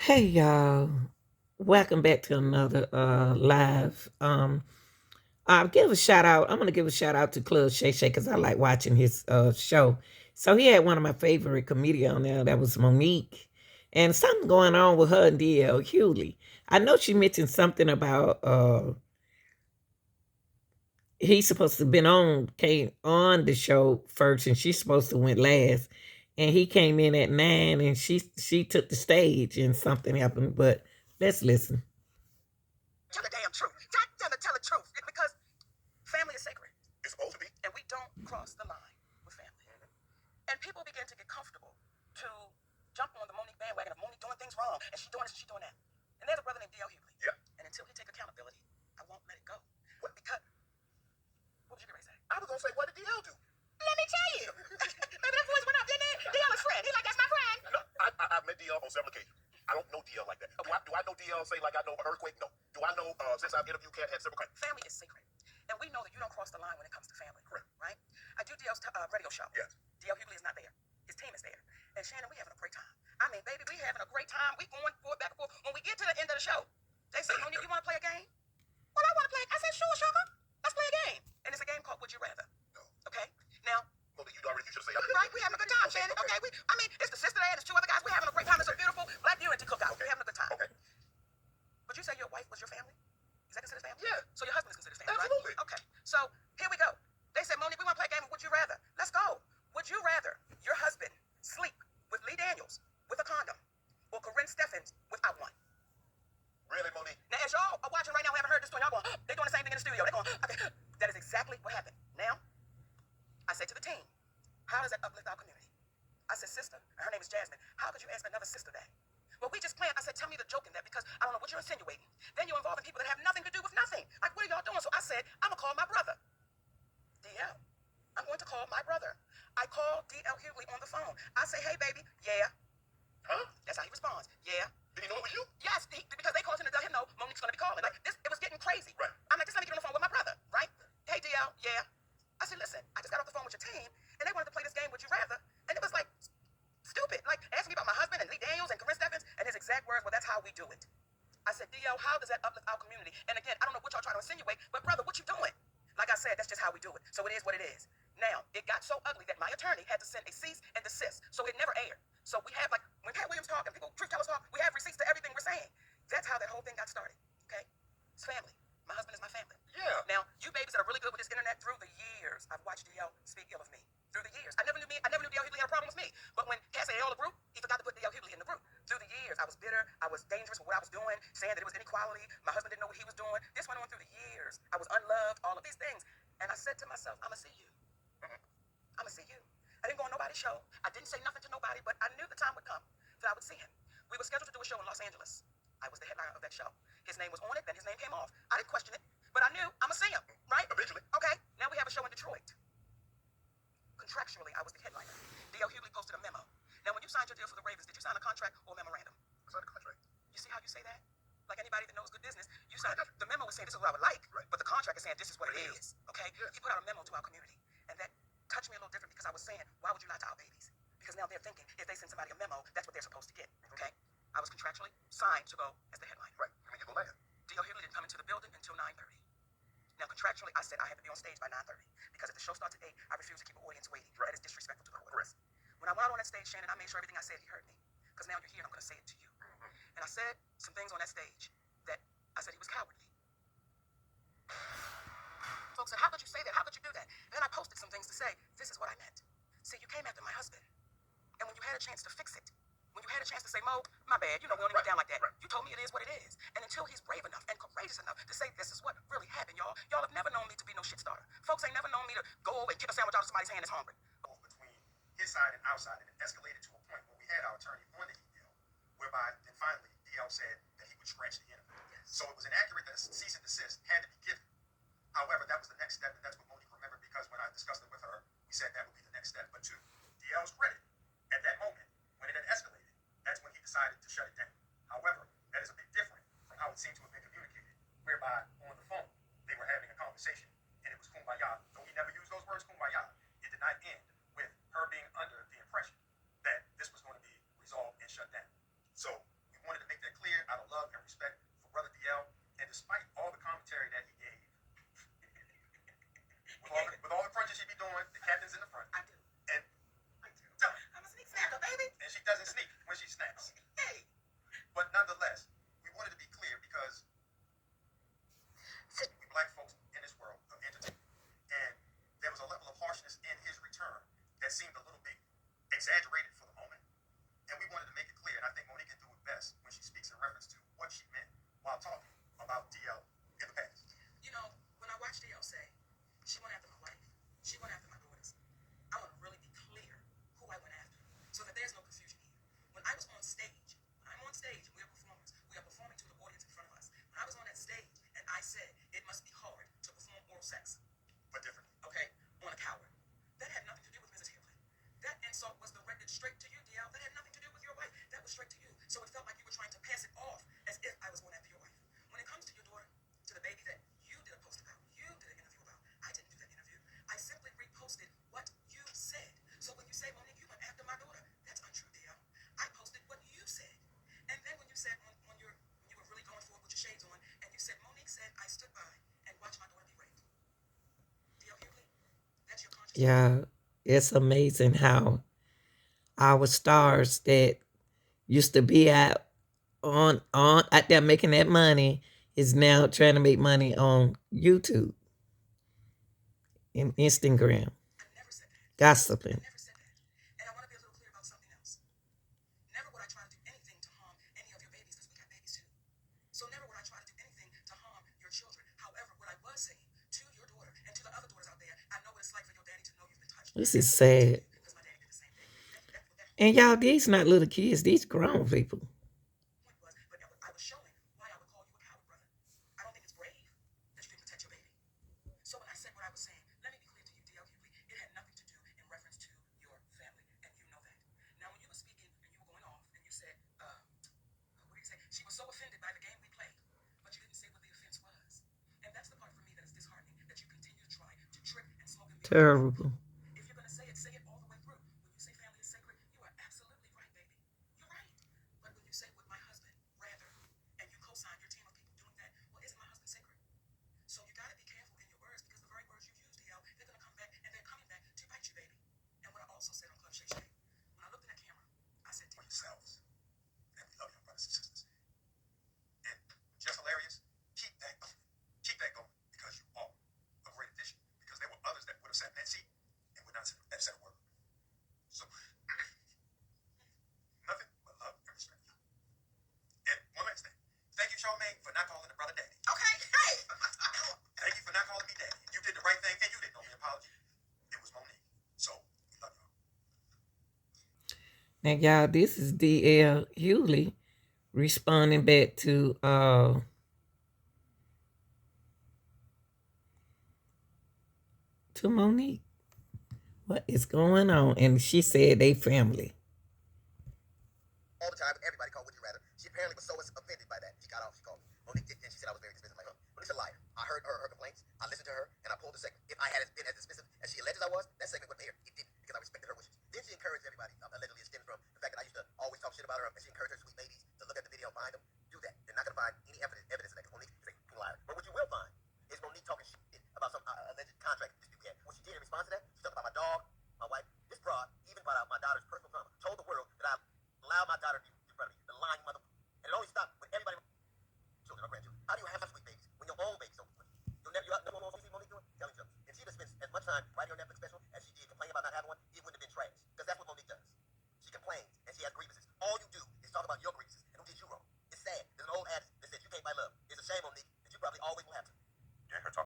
Hey y'all, welcome back to another live. I'll give a shout out. I'm gonna give a shout out to Club Shay because I like watching his show. So he had one of my favorite comedian on there. That was Monique, and something going on with her and DL Hughley. I know she mentioned something about he's supposed to have been on came on the show first, and she's supposed to went last, and he came in at 9, and she took the stage, and something happened. But let's listen. Tell the damn truth. God damn it, tell the truth. Because family is sacred. It's supposed to be. And we don't cross the line with family. And people begin to get comfortable to jump on the Monique bandwagon of Monique doing things wrong. And she doing this, and she doing that. And there's a brother named D.L. Hughley. Yeah. And until he take accountability, I won't let it go. What? Because, what was you going to say? I was going to say, what did D.L. do? Let me tell you. Maybe that voice went up, didn't it? D.L. is friend. He's like, that's my friend. No, I've met D.L. on several occasions. I don't know DL like that. Okay. Do I know DL say like I know earthquake? No. Do I know since I've interviewed Cat had several crimes? Family is sacred. And we know that you don't cross the line when it comes to family. Correct. Right? I do DL's radio show. Yes. DL Hughley is not there. His team is there. And Shannon, we having a great time. I mean, baby, we having a great time. We going forward, back and forth. When we get to the end of the show, they say, Monique, you want to play a game? Well, I want to play. I said, sure, sugar. Let's play a game. And it's a game called Would You Rather. No. Okay? Now, you should say right, we having a good time, Shannon. Okay, I mean, it's the sister there and there's two other guys. We having a great time. It's a beautiful Black unity cookout. Okay. We having a good time. Okay. Would you say your wife was your family? Is that considered family? Yeah. So your husband is considered family, absolutely. Right? Okay. So here we go. They said, Monique, we want to play a game of Would You Rather. Let's go. Would you rather your husband sleep with Lee Daniels with a condom or Corinne Steffens without one? Really, Monique? Now, as y'all are watching right now, who haven't heard this story, y'all going, they're doing the same thing in the studio. They're going, okay. That is exactly what happened. Now, I said to the team, how does that uplift our community? I said, sister, and her name is Jasmine, how could you ask another sister that? Well, we just planned. I said, tell me the joke in that because I don't know what you're insinuating. Then you're involving people that have nothing to do with nothing. Like, what are y'all doing? So I said, I'm going to call my brother, DL. I'm going to call my brother. I called DL Hughley on the phone. I say, hey, baby, yeah. Huh? That's how he responds. Yeah. Did he know it was you? Yes, because they called him to let him know Monique's going to be calling. Like, this, it was getting crazy. Right. I'm like, just let me get on the phone with my brother, right? Hey, DL, yeah. I said, listen, I just got off the phone with your team, and they wanted to play this game, Would You Rather? And it was like, stupid. Like, asking me about my husband and Lee Daniels and Corinne Steffens, and his exact words, well, that's how we do it. I said, DL, how does that uplift our community? And again, I don't know what y'all trying to insinuate, but brother, what you doing? Like I said, that's just how we do it. So it is what it is. Now, it got so ugly that my attorney had to send a cease and desist. So it never aired. So we have, like, when Cat Williams talk and people, truth tellers talk, we have receipts to everything we're saying. That's how that whole thing got started. Okay? It's family. My husband is my family. Yeah. Now, you babies that are really good with this internet through the years, I've watched DL speak ill of me. Through the years. I never knew DL Hughley had a problem with me. But when Cat said, hey, all the group, he forgot to put DL Hughley in the group. Through the years, I was bitter. I was dangerous with what I was doing, saying that it was inequality. My husband didn't know what he was doing. This went on through the years. I was unloved, all of these things. And I said to myself, I'm going to see you. I'm going to see you. I didn't go on nobody's show. I didn't say nothing to nobody, but I knew the time would come that I would see him. We were scheduled to do a show in Los Angeles. I was the headliner of that show. His name was on it, then his name came off. I didn't question it, but I knew I'm going to see him, right? Eventually. Okay, now we have a show in Detroit. Contractually, I was the headliner. D.L. Hughley posted a memo. Now, when you signed your deal for the Ravens, did you sign a contract or a memorandum? I signed a contract. You see how you say that? Like anybody that knows good business, you signed the memo was saying this is what I would like, right, but the contract is saying this is what it is. Okay? Yes. He put out a memo to our community, and that touched me a little different because I was saying, why would you lie to our babies? Because now they're thinking if they send somebody a memo, that's what they're supposed to get. Okay? I was contractually signed to go as the headliner. Right. I mean, you're the land. D.L. Hughley didn't come into the building until 9:30. Now, contractually, I said I had to be on stage by 9:30 because if the show starts at 8, I refuse to keep an audience waiting. Right. That is disrespectful to the audience. Correct. When I went out on that stage, Shannon, I made sure everything I said, he heard me. Because now you're here and I'm going to say it to you. And I said some things on that stage that I said he was cowardly. Folks said, how could you say that? How could you do that? And then I posted some things to say, this is what I meant. See, you came after my husband. And when you had a chance to fix it, when you had a chance to say, Mo, my bad, you know, we don't even get down like that. Right. You told me it is what it is. And until he's brave enough and courageous enough to say, this is what really happened, y'all. Y'all have never known me to be no shit starter. Folks ain't never known me to go over and get a sandwich out of somebody's hand that's hungry. Between his side and our side, and it escalated to a point where we had our attorney on the email, whereby then finally DL said that he would scratch the enemy. Yes. So it was inaccurate that a cease and desist had to be given. However, that was the next step, and that's what Monique remembered because when I discussed it with her, we said that would be the next step. But to DL's credit, at that moment, when it had escalated, that's when he decided to shut it down. sex. But different. Okay, on a coward. That had nothing to do with Mrs. Hughley. That insult was directed straight to you, DL. That had nothing to do with your wife. That was straight to you. So it felt like you were trying to pass it off as if I was going after your wife. When it comes to your daughter, to the baby that you did a post about, you did an interview about, I didn't do that interview. I simply reposted what you said. So when you say, Monique, you went after my daughter, that's untrue, DL. I posted what you said. And then when you said, when you were really going for it with your shades on, and you said, Monique said, I stood by and watched my daughter be raped. DL Hughley, that's your conscience. Yeah, it's amazing how our stars that used to be out out there making that money is now trying to make money on YouTube and Instagram, I never said that. gossiping. I never said that. And I want to be a little clear about something else. Never would I try to do anything to harm any of your babies because we got babies too. So never would I try to do anything to harm your children. However, what I was saying to your daughter and to the other daughters out there, I know what it's like for your daddy to know you've been touched. This is sad. Because my daddy did the same thing. That's what that And y'all, these not little kids, these grown people. point was. But I was showing why I would call you a coward, brother. I don't think it's brave that you didn't protect your baby. So when I said what I was saying, let me be clear to you, DL Hughley, it had nothing to do in reference to your family, and you know that. Now, when you were speaking and you were going off, and you said, what did you say? She was so offended by the game we played, but you didn't say what the offense was. And that's the part for me that is disheartening, that you continue to try to trick and smoke and Terrible. if you're going to say it all the way through. When you say family is sacred, you are absolutely right, baby. You're right. But when you say with my husband, rather, and you co-sign your team of people doing that, well, isn't my husband sacred? So you got to be careful in your words because the very words you use, DL, they're going to come back and they're coming back to bite you, baby. And what I also said on Club Shay Shay, when I looked in that camera, I said, for yourselves, and we love your brothers and sisters. And just hilarious, keep that going. Keep that going because you are a great addition. Because there were others that would have sat in that seat and would not have said a word. So, nothing but love and respect. And one last thing. Thank you, Charmaine, for not calling the brother daddy. Okay, hey! Thank you for not calling me daddy. You did the right thing, and you didn't owe me an apology. It was Monique. So, we love y'all. Now, y'all, this is DL Hughley responding back to Monique. What is going on? And she said they family. All the time, everybody called Would You Rather. She apparently was so offended by that. She got off, she called me. Monique did, and she said I was very dismissive like her. Monique's a liar. I heard her complaints. I listened to her, and I pulled the segment. If I had been as dismissive as she alleged I was, that segment wouldn't air. It didn't, because I respected her wishes. Then she encouraged everybody. Allegedly, it stems from the fact that I used to always talk shit about her, and she encouraged her sweet babies to look at the video and find them. Do that. They're not going to find any evidence of that, because Monique is a liar. But what you will find is Monique talking shit about some alleged contract dispute we had. What she did in response to that, she talked about my dog, my wife, this broad, even about my daughter's personal trauma. Told the world that I allowed my daughter to be